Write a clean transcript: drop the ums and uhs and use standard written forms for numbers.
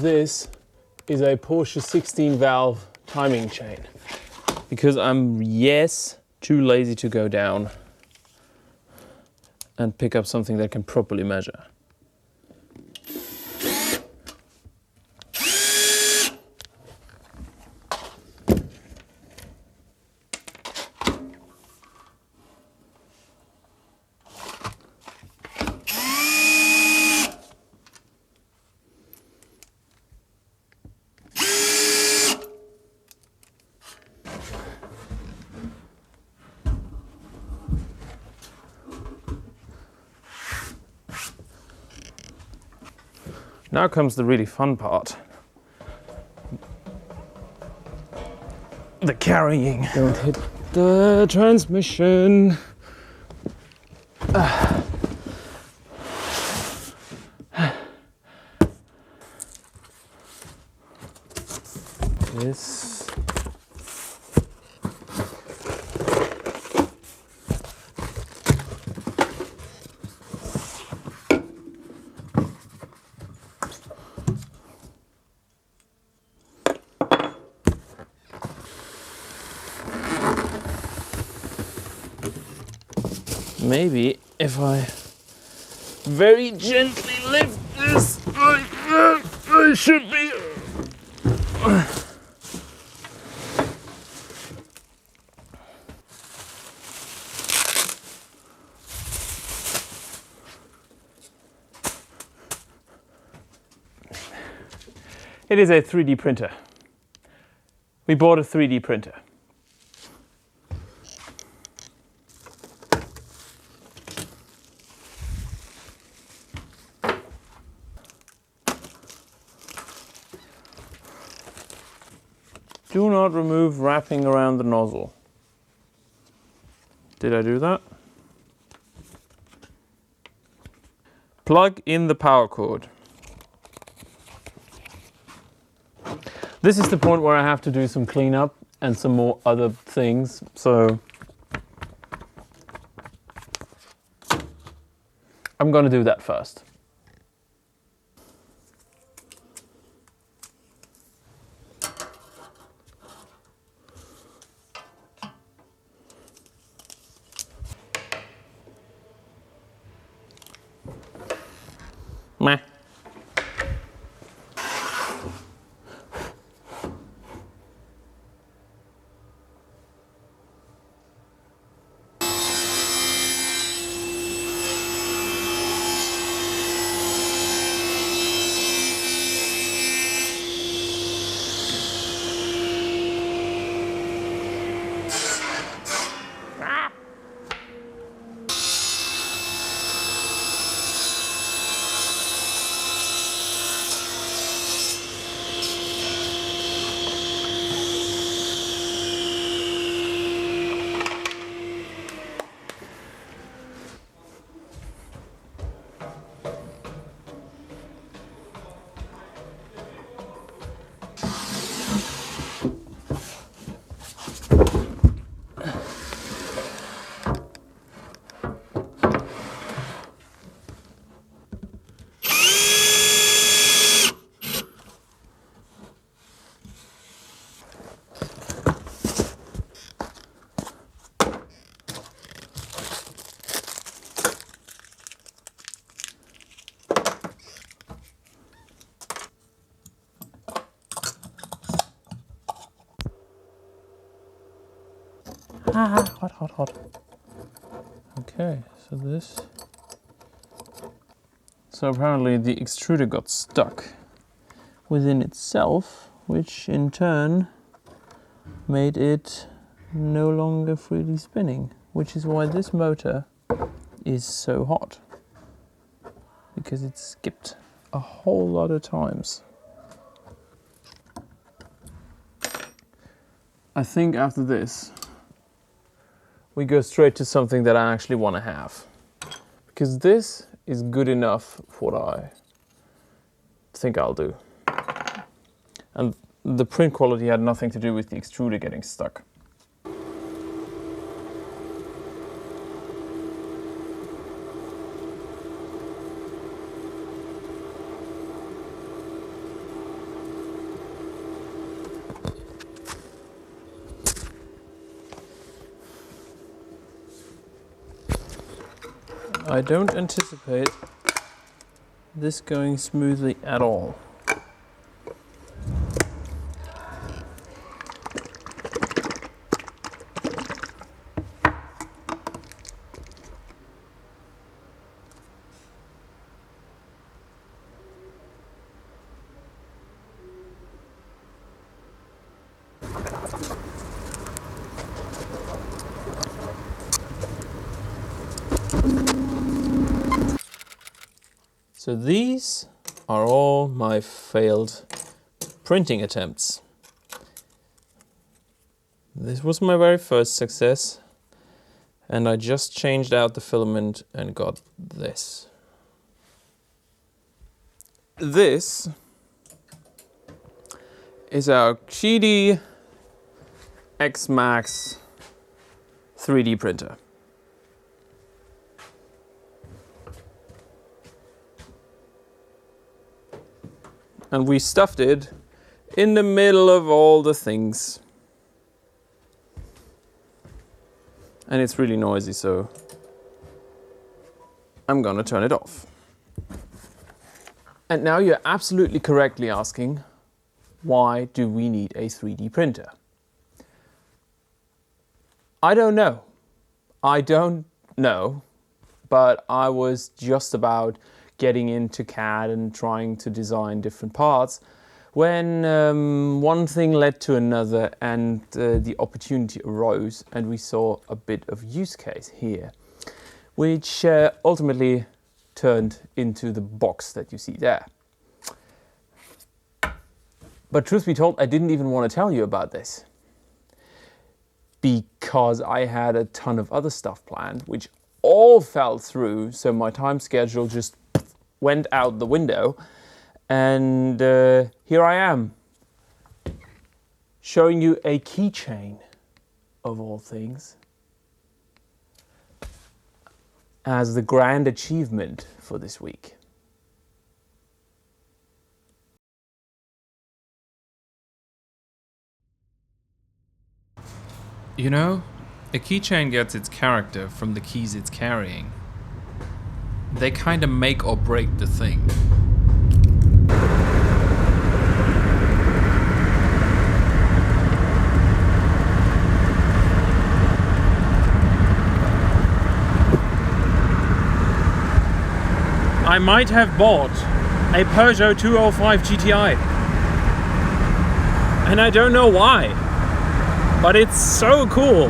this is a Porsche 16 valve timing chain because I'm, yes, too lazy to go down and pick up something that can properly measure. Now comes the really fun part. The carrying. Don't hit the transmission. This. Maybe if I very gently lift this, I should be. It is a 3D printer. We bought a 3D printer. Do not remove wrapping around the nozzle. Did I do that? Plug in the power cord. This is the point where I have to do some cleanup and some more other things, so I'm going to do that first. Meh. Hot, hot, hot. Okay, so this. So apparently the extruder got stuck within itself, which in turn made it no longer freely spinning, which is why this motor is so hot, because it skipped a whole lot of times. I think after this we go straight to something that I actually want to have, because this is good enough for what I think I'll do. And the print quality had nothing to do with the extruder getting stuck. I don't anticipate this going smoothly at all. So these are all my failed printing attempts. This was my very first success, and I just changed out the filament and got this. This is our Qidi X Max 3D printer. And we stuffed it in the middle of all the things. And it's really noisy, so I'm gonna turn it off. And now you're absolutely correctly asking, why do we need a 3D printer? I don't know. But I was just about getting into CAD and trying to design different parts when one thing led to another, and the opportunity arose, and we saw a bit of use case here, which ultimately turned into the box that you see there. But truth be told, I didn't even want to tell you about this, because I had a ton of other stuff planned, which all fell through, so my time schedule just went out the window, and here I am, showing you a keychain, of all things, as the grand achievement for this week. You know, a keychain gets its character from the keys it's carrying. They kinda make or break the thing. I might have bought a Peugeot 205 GTI. And I don't know why, but it's so cool.